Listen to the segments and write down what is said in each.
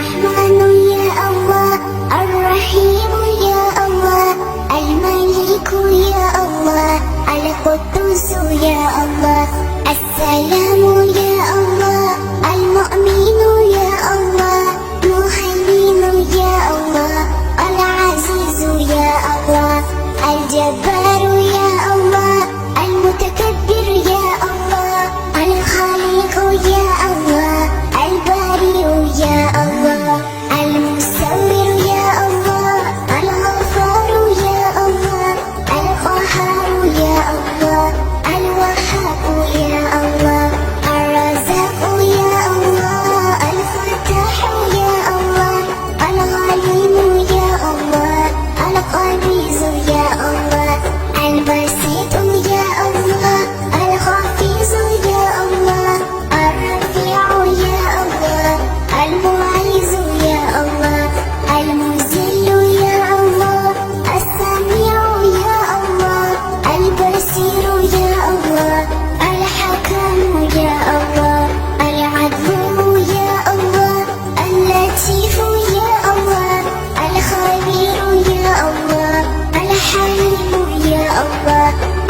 الرحمن يا الله، الرحيم يا الله، الملك يا الله، القدوس يا الله، السلام يا الله، المؤمن يا الله، المهيمن يا الله، العزيز يا الله، الجبار يا الله، المتكبر يا الله، الخالق يا الله، البارئ يا الله، المصور يا الله، الغفار يا الله، القهار يا الله، الوهاب يا الله، الرزاق يا الله، الفتاح يا الله، الغنيم يا الله، القبيض يا الله، البسيط يا الله، الخفيض يا الله، الرفيع يا الله، المعز يا الله، المذل يا الله، السميع يا الله، البصير يا الله، الحكم يا الله، العدل يا الله، اللطيف يا الله، الخبير يا الله، الحليم يا الله،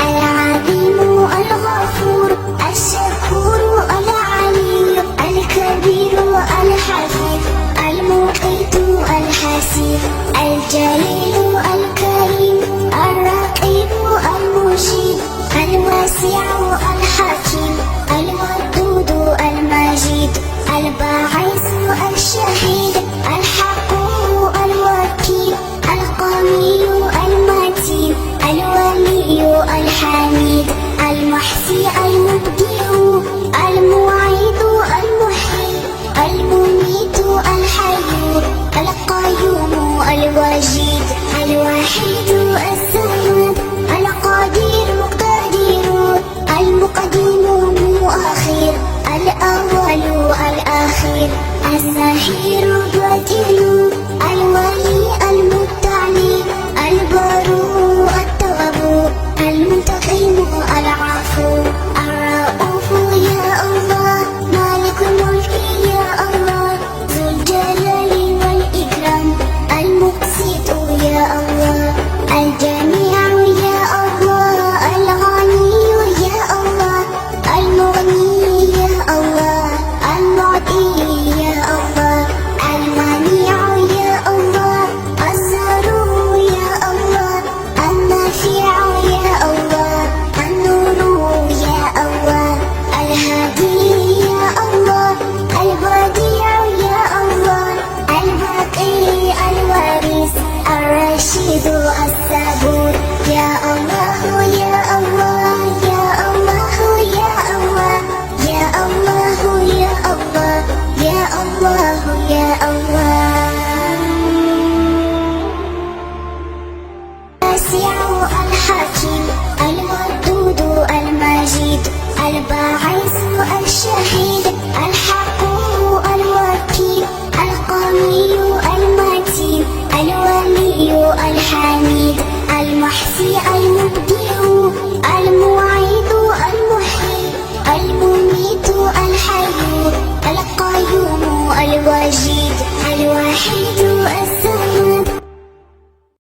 العليم الغفور، الشكور العلي، الكبير الحفيظ، المقيت الحسيب، الجليل الكريم، الرقيب المجيب، الواسع الحكيم، الودود المجيد، الباعث الشهيد، الحق الوكيل، القوي المتين، الولي الحميد، المحصي المبدع، المعيد المحيي، المميت الحي، القيوم الوجيد، الوحيد الصمد، القدير المقتدر، المقدم المؤخر، الأول الأخير، الظهير الباطن، الولي المبتعي، البر التواب، المنتقم العفو، الرؤوف يا الله، مالك الملك يا الله، ذو الجلال والإكرام، المقسط يا الله، الجميع يا الله، الغني يا الله، المغني يا الله، المعطي يا الله، المنيع يا الله، الزارع يا الله، النافع يا الله، النور يا الله، الهادي يا الله، البديع يا الله، الباقي الوارث، الرشيد الصبور يا الله يا الله يا الله يا الله يا الله يا الله يا الله يا الله، الواسع الحكيم، الودود المجيد، الباعث الشهيد، الحق الوكيل، القوي المتين، الولي الحميد، المحصي المبدع،